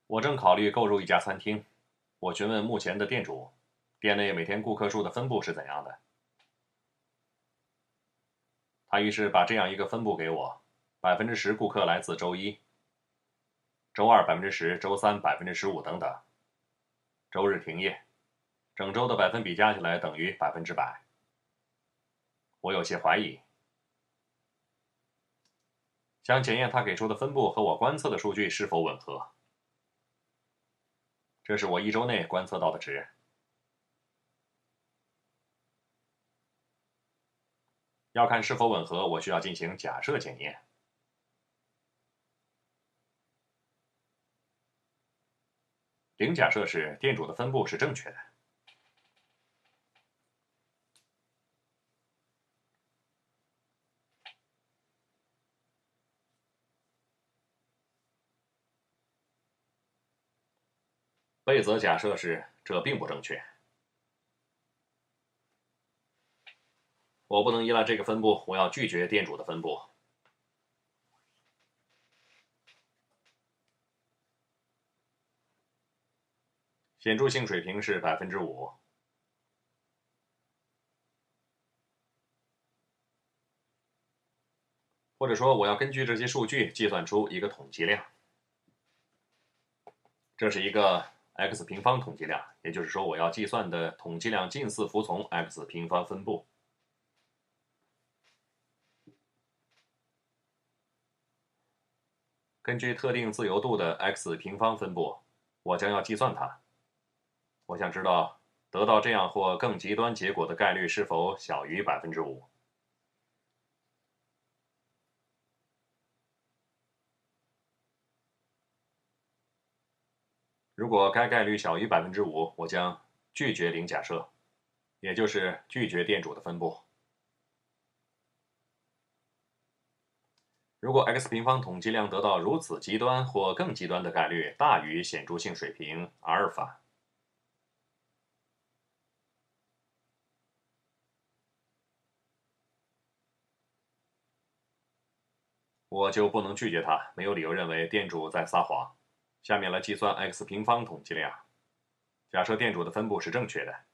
我正考虑购入一家餐厅，我询问目前的店主，店内每天顾客数的分布是怎样的。他于是把这样一个分布给我：10%顾客来自周一，周二10%，周三15%等等。周日停业，整周的百分比加起来等于100%。我有些怀疑，想检验他给出的分布和我观测的数据是否吻合。这是我一周内观测到的值。要看是否吻合，我需要进行假设检验。零假设是店主的分布是正确的。贝则假设是这并不正确。我不能依赖这个分布，我要拒绝店主的分布。显著性水平是5%。或者说，我要根据这些数据计算出一个统计量。这是一个 x 平方统计量，也就是说，我要计算的统计量近似服从 x 平方分布。根据特定自由度的 x 平方分布，我将要计算它。我想知道得到这样或更极端结果的概率是否小于5%。如果该概率小于5%，我将拒绝零假设，也就是拒绝店主的分布。如果 x 平方统计量得到如此极端或更极端的概率大于显著性水平阿尔法，我就不能拒绝它，没有理由认为店主在撒谎。下面来计算 x 平方统计量，假设店主的分布是正确的。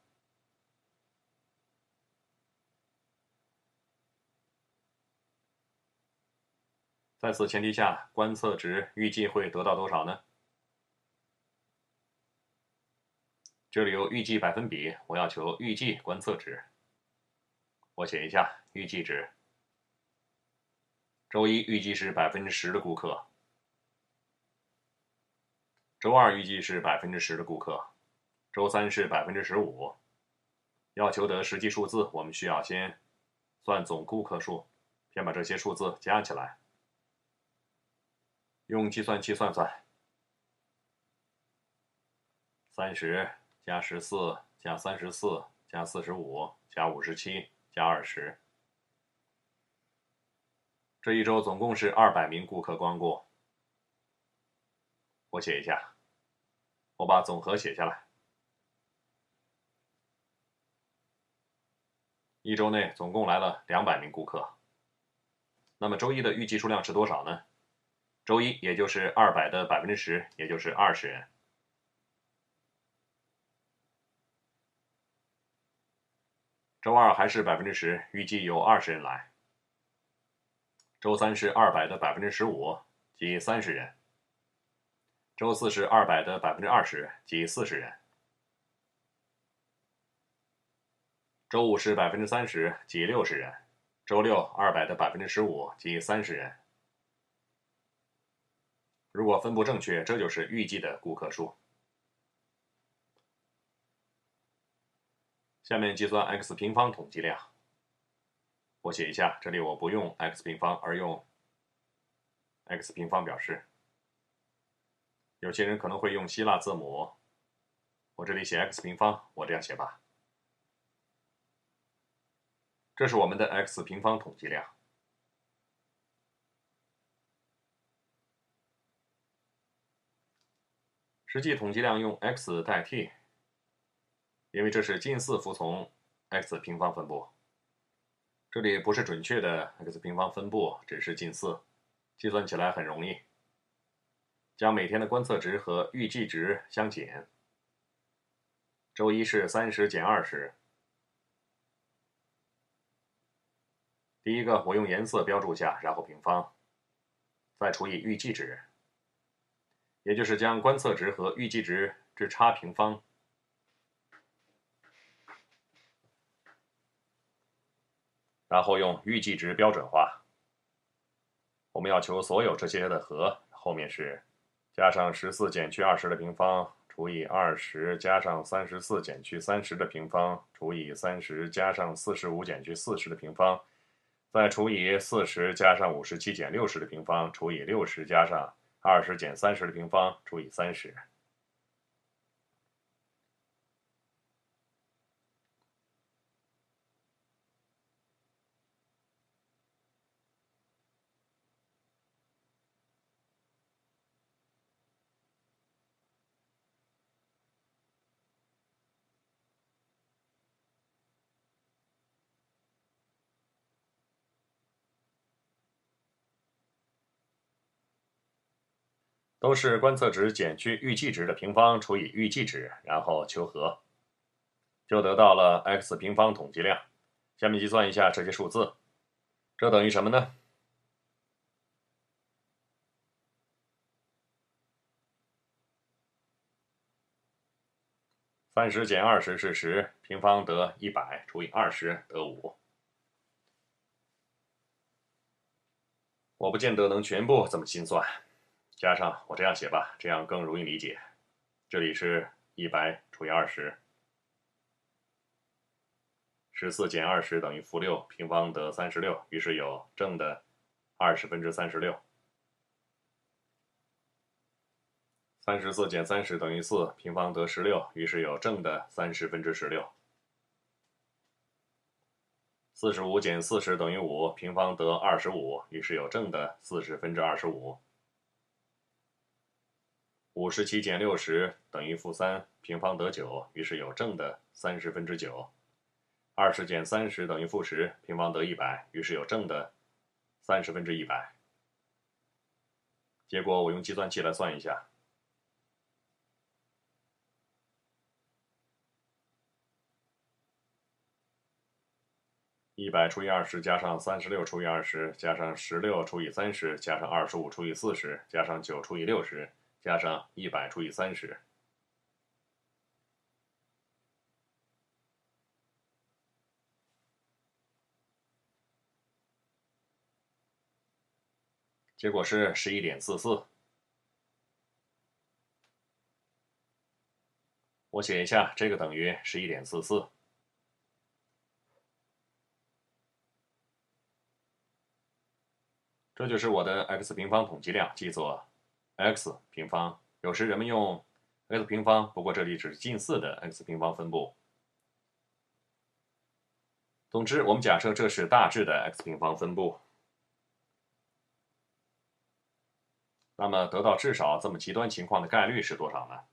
在此前提下，观测值预计会得到多少呢？这里有预计百分比，我要求预计观测值。我写一下预计值。周一预计是10%的顾客，周二预计是10%的顾客，周三是15%。要求得实际数字，我们需要先算总顾客数，先把这些数字加起来。用计算器算算，30加14加34加45加57加20。这一周总共是200名顾客光顾。我写一下，我把总和写下来。一周内总共来了200名顾客。那么周一的预计数量是多少呢？周一也就是200的10%，也就是20人。周二还是10%，预计有20人来。周三是200的15%，即30人。周四是200的20%，即40人。周五是30%，即60人。周六200的15%，即30人。如果分布正确，这就是预计的顾客数。下面计算 x 平方统计量。我写一下，这里我不用 x 平方，而用 x 平方表示。有些人可能会用希腊字母，我这里写 x 平方，我这样写吧。这是我们的 x 平方统计量。实际统计量用 x 代替，因为这是近似服从 x 平方分布。这里不是准确的 x 平方分布，只是近似，计算起来很容易。将每天的观测值和预计值相减。周一是30减20。第一个我用颜色标注下，然后平方，再除以预计值，也就是将观测值和预计值之差平方。然后用预计值标准化。我们要求所有这些的和，后面是加上14减去20的平方除以20加上34减去30的平方除以30加上45减去40的平方，再除以40加上57减60的平方除以60加上20减30的平方除以30。都是观测值减去预计值的平方除以预计值，然后求和，就得到了 x 平方统计量。下面计算一下这些数字，这等于什么呢？30减20是10，平方得100，除以20得5。我不见得能全部这么心算，加上我这样写吧，这样更容易理解。这里是100除以20。14减20等于-6，平方得36，于是有正的20分之36。34减30等于4，平方得16，于是有正的30分之16。45减40等于5，平方得25，于是有正的40分之25。57减60等于-3，平方得9，于是有正的30分之9。20减30等于-10，平方得100，于是有正的30分之100。结果我用计算器来算一下。100除以20加上36除以20加上16除以30加上25除以40加上9除以60加上100除以30。结果是11.44。我写一下，这个等于11.44。这就是我的 x 平方统计量，记作 x 平方。有时人们用 x 平方，不过这里只是近似的 x 平方分布。总之，我们假设这是大致的 x 平方分布。那么得到至少这么极端情况的概率是多少呢？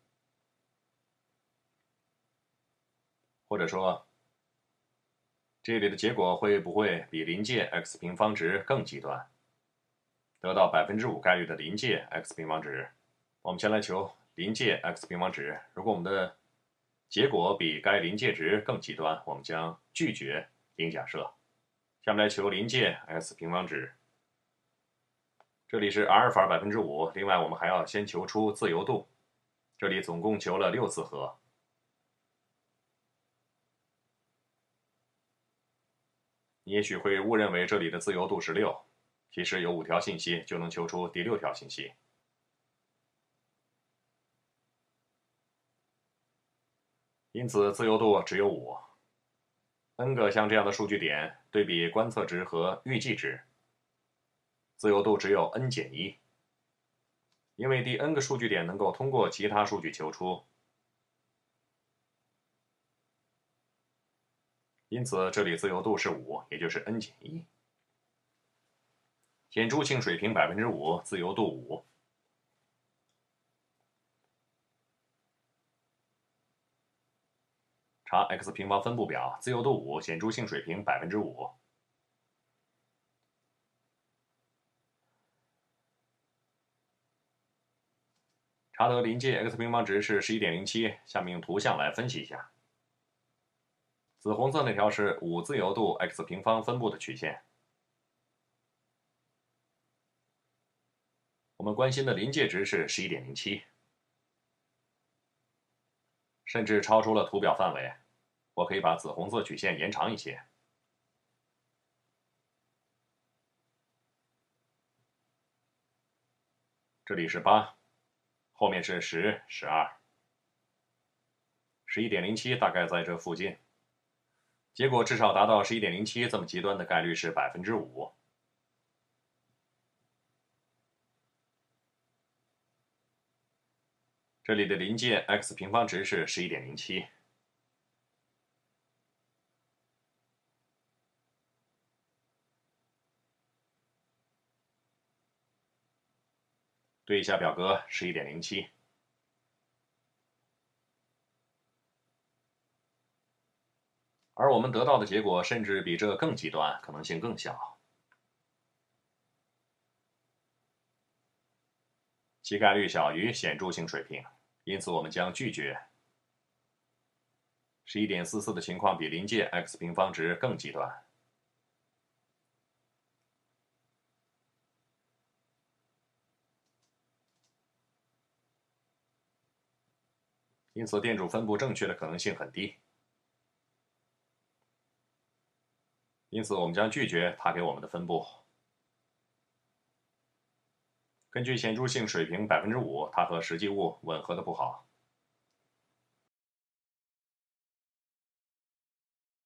或者说，这里的结果会不会比临界 x 平方值更极端，得到5%概率的临界 x 平方值？我们先来求临界 x 平方值。如果我们的结果比该临界值更极端，我们将拒绝应假设。下面来求临界 x 平方值。这里是阿尔法5%，另外我们还要先求出自由度。这里总共求了6次和。你也许会误认为这里的自由度是6，其实有5条信息就能求出第6条信息。因此自由度只有5。n 个像这样的数据点对比观测值和预计值，自由度只有 n 减1。因为第 n 个数据点能够通过其他数据求出，因此这里自由度是5，也就是 n 减1。显著性水平5%，自由度5。查 x 平方分布表，自由度5，显著性水平5%。它的临界 x 平方值是11.07，下面用图像来分析一下。紫红色那条是5自由度 x 平方分布的曲线。我们关心的临界值是11.07，甚至超出了图表范围。我可以把紫红色曲线延长一些。这里是8，后面是10、12。11.07大概在这附近。结果至少达到11.07这么极端的概率是5%。这里的临界 x 平方值是11.07。对一下表格11.07。而我们得到的结果甚至比这更极端，可能性更小。其概率小于显著性水平，因此我们将拒绝。11.44的情况比临界 x 平方值更极端。因此电阻分布正确的可能性很低。因此我们将拒绝它给我们的分布。根据显著性水平5%，它和实际物吻合的不好。